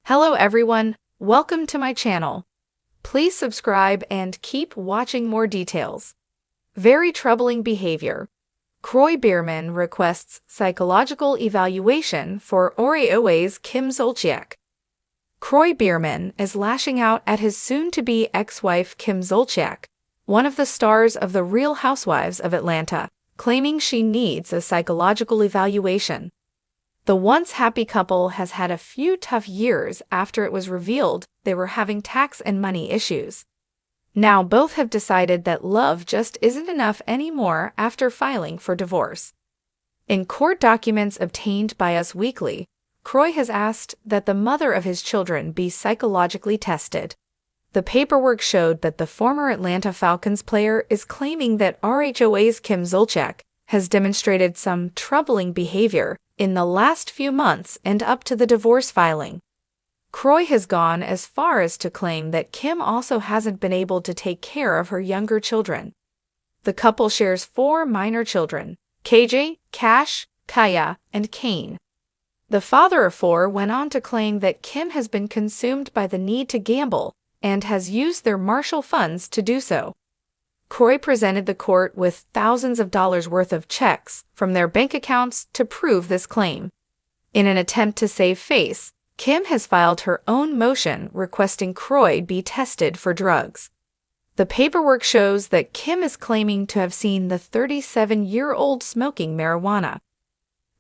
Hello everyone, welcome to my channel. Please subscribe and keep watching more details. Very troubling behavior. Kroy Biermann requests psychological evaluation for RHOA's Kim Zolciak. Kroy Biermann is lashing out at his soon-to-be ex-wife Kim Zolciak, one of the stars of The Real Housewives of Atlanta, claiming she needs a psychological evaluation. The once happy couple has had a few tough years after it was revealed they were having tax and money issues. Now both have decided that love just isn't enough anymore after filing for divorce. In court documents obtained by Us Weekly, Kroy has asked that the mother of his children be psychologically tested. The paperwork showed that the former Atlanta Falcons player is claiming that RHOA's Kim Zolciak has demonstrated some troubling behavior in the last few months and up to the divorce filing. Kroy has gone as far as to claim that Kim also hasn't been able to take care of her younger children. The couple shares 4 minor children: KJ, Cash, Kaya, and Kane. The father of 4 went on to claim that Kim has been consumed by the need to gamble and has used their Marshall funds to do so. Kroy presented the court with thousands of dollars worth of checks from their bank accounts to prove this claim. In an attempt to save face, Kim has filed her own motion requesting Kroy be tested for drugs. The paperwork shows that Kim is claiming to have seen the 37-year-old smoking marijuana.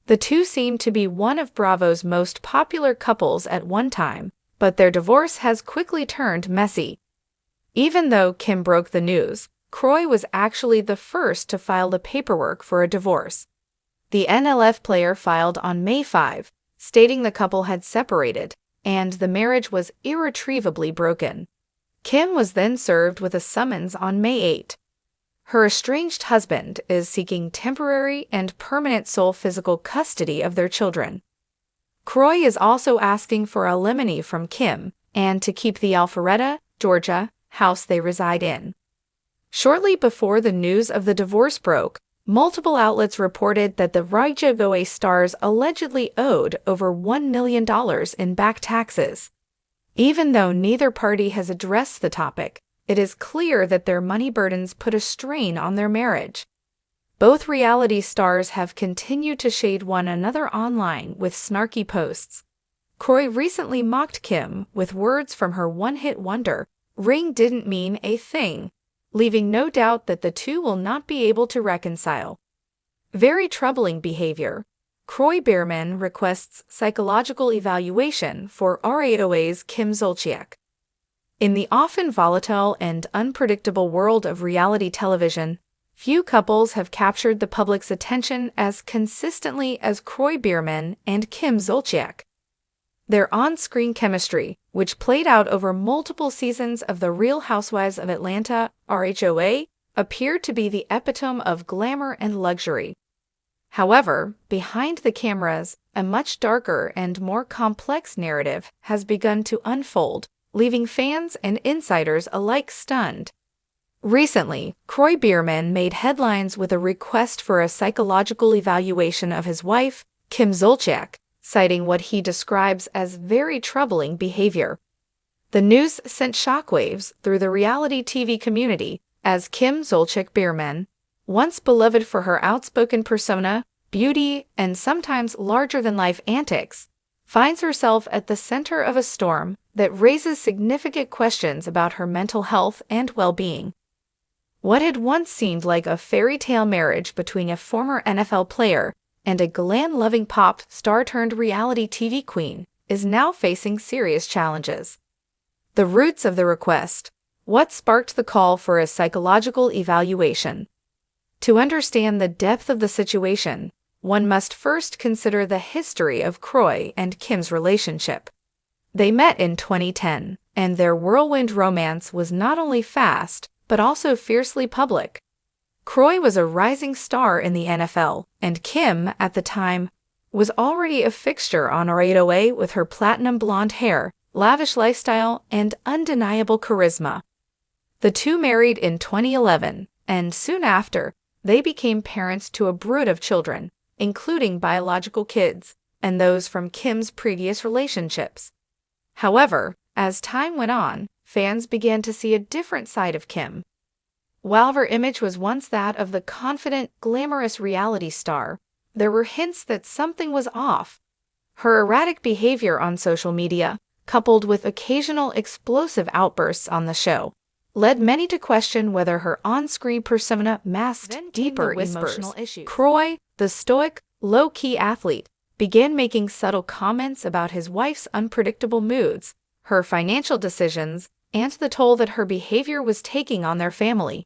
The two seem to be one of Bravo's most popular couples at one time, but their divorce has quickly turned messy. Even though Kim broke the news, Kroy was actually the first to file the paperwork for a divorce. The NLF player filed on May 5, stating the couple had separated and the marriage was irretrievably broken. Kim was then served with a summons on May 8. Her estranged husband is seeking temporary and permanent sole physical custody of their children. Kroy is also asking for alimony from Kim and to keep the Alpharetta, Georgia, house they reside in. Shortly before the news of the divorce broke, multiple outlets reported that the RHOA stars allegedly owed over $1 million in back taxes. Even though neither party has addressed the topic, it is clear that their money burdens put a strain on their marriage. Both reality stars have continued to shade one another online with snarky posts. Kroy recently mocked Kim with words from her one-hit wonder, "Ring didn't mean a thing," leaving no doubt that the two will not be able to reconcile. Very troubling behavior. Kroy Biermann requests psychological evaluation for RHOA's Kim Zolciak. In the often volatile and unpredictable world of reality television, few couples have captured the public's attention as consistently as Kroy Biermann and Kim Zolciak. Their on-screen chemistry, which played out over multiple seasons of The Real Housewives of Atlanta, RHOA, appeared to be the epitome of glamour and luxury. However, behind the cameras, a much darker and more complex narrative has begun to unfold, leaving fans and insiders alike stunned. Recently, Kroy Biermann made headlines with a request for a psychological evaluation of his wife, Kim Zolciak, citing what he describes as very troubling behavior. The news sent shockwaves through the reality TV community as Kim Zolciak Biermann, once beloved for her outspoken persona, beauty, and sometimes larger-than-life antics, finds herself at the center of a storm that raises significant questions about her mental health and well-being. What had once seemed like a fairy tale marriage between a former NFL player and a glam-loving pop star-turned-reality TV queen is now facing serious challenges. The roots of the request. What sparked the call for a psychological evaluation? To understand the depth of the situation, one must first consider the history of Kroy and Kim's relationship. They met in 2010, and their whirlwind romance was not only fast, but also fiercely public. Kroy was a rising star in the NFL, and Kim, at the time, was already a fixture on RHOA with her platinum blonde hair, lavish lifestyle, and undeniable charisma. The two married in 2011, and soon after, they became parents to a brood of children, including biological kids, and those from Kim's previous relationships. However, as time went on, fans began to see a different side of Kim. While her image was once that of the confident, glamorous reality star, there were hints that something was off. Her erratic behavior on social media, coupled with occasional explosive outbursts on the show, led many to question whether her on-screen persona masked deeper emotional issues. Kroy, the stoic, low-key athlete, began making subtle comments about his wife's unpredictable moods, her financial decisions, and the toll that her behavior was taking on their family.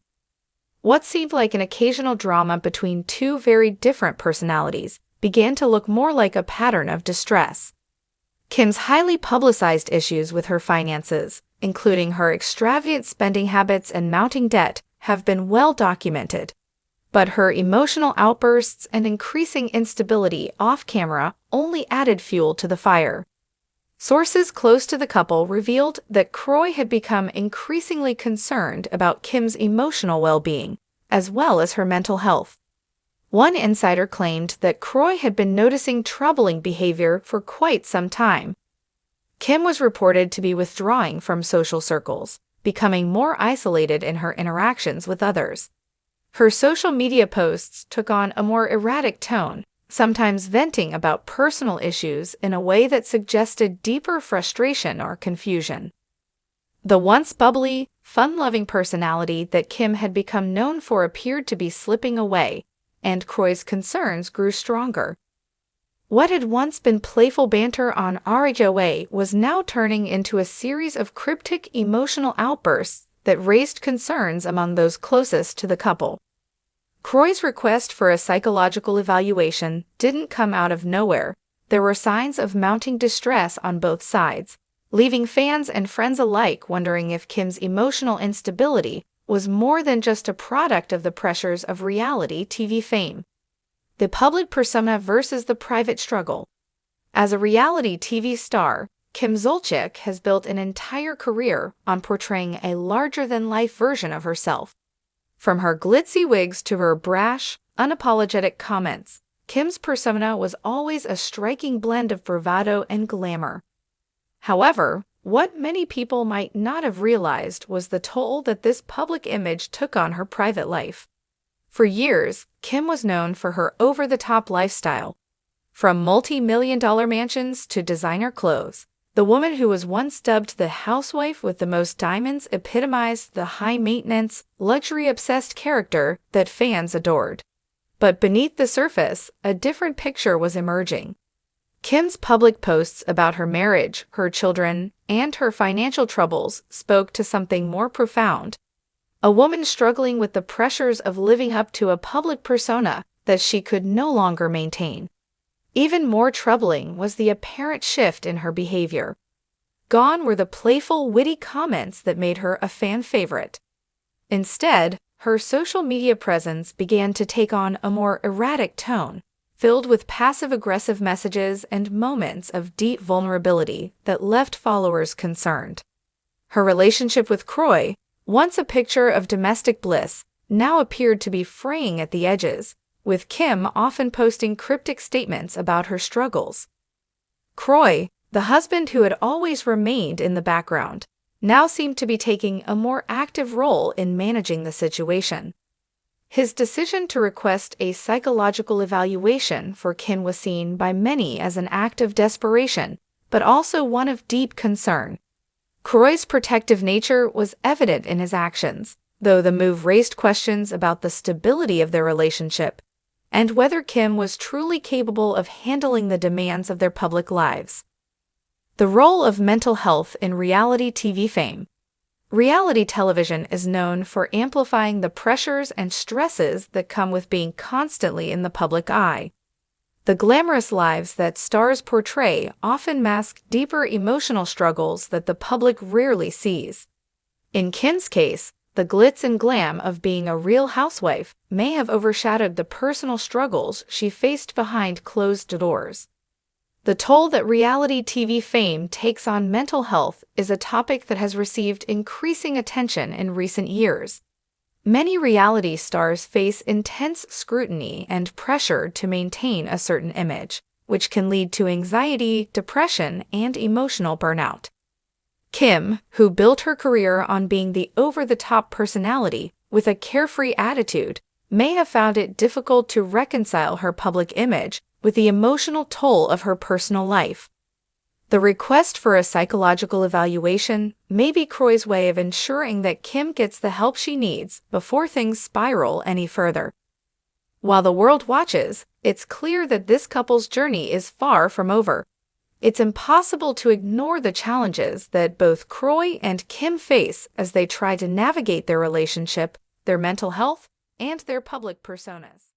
What seemed like an occasional drama between two very different personalities began to look more like a pattern of distress. Kim's highly publicized issues with her finances, including her extravagant spending habits and mounting debt, have been well documented. But her emotional outbursts and increasing instability off-camera only added fuel to the fire. Sources close to the couple revealed that Kroy had become increasingly concerned about Kim's emotional well-being, as well as her mental health. One insider claimed that Kroy had been noticing troubling behavior for quite some time. Kim was reported to be withdrawing from social circles, becoming more isolated in her interactions with others. Her social media posts took on a more erratic tone, sometimes venting about personal issues in a way that suggested deeper frustration or confusion. The once bubbly, fun-loving personality that Kim had become known for appeared to be slipping away, and Kroy's concerns grew stronger. What had once been playful banter on RHOA was now turning into a series of cryptic emotional outbursts that raised concerns among those closest to the couple. Kroy's request for a psychological evaluation didn't come out of nowhere. There were signs of mounting distress on both sides, leaving fans and friends alike wondering if Kim's emotional instability was more than just a product of the pressures of reality TV fame. The public persona versus the private struggle. As a reality TV star, Kim Zolciak has built an entire career on portraying a larger-than-life version of herself. From her glitzy wigs to her brash, unapologetic comments, Kim's persona was always a striking blend of bravado and glamour. However, what many people might not have realized was the toll that this public image took on her private life. For years, Kim was known for her over-the-top lifestyle. From multi-million-dollar mansions to designer clothes, the woman who was once dubbed the housewife with the most diamonds epitomized the high-maintenance, luxury-obsessed character that fans adored. But beneath the surface, a different picture was emerging. Kim's public posts about her marriage, her children, and her financial troubles spoke to something more profound. A woman struggling with the pressures of living up to a public persona that she could no longer maintain. Even more troubling was the apparent shift in her behavior. Gone were the playful, witty comments that made her a fan favorite. Instead, her social media presence began to take on a more erratic tone, filled with passive-aggressive messages and moments of deep vulnerability that left followers concerned. Her relationship with Kroy, once a picture of domestic bliss, now appeared to be fraying at the edges, with Kim often posting cryptic statements about her struggles. Kroy, the husband who had always remained in the background, now seemed to be taking a more active role in managing the situation. His decision to request a psychological evaluation for Kim was seen by many as an act of desperation, but also one of deep concern. Kroy's protective nature was evident in his actions, though the move raised questions about the stability of their relationship and whether Kim was truly capable of handling the demands of their public lives. The role of mental health in reality TV fame. Reality television is known for amplifying the pressures and stresses that come with being constantly in the public eye. The glamorous lives that stars portray often mask deeper emotional struggles that the public rarely sees. In Kim's case, the glitz and glam of being a real housewife may have overshadowed the personal struggles she faced behind closed doors. The toll that reality TV fame takes on mental health is a topic that has received increasing attention in recent years. Many reality stars face intense scrutiny and pressure to maintain a certain image, which can lead to anxiety, depression, and emotional burnout. Kim, who built her career on being the over-the-top personality with a carefree attitude, may have found it difficult to reconcile her public image with the emotional toll of her personal life. The request for a psychological evaluation may be Kroy's way of ensuring that Kim gets the help she needs before things spiral any further. While the world watches, it's clear that this couple's journey is far from over. It's impossible to ignore the challenges that both Kroy and Kim face as they try to navigate their relationship, their mental health, and their public personas.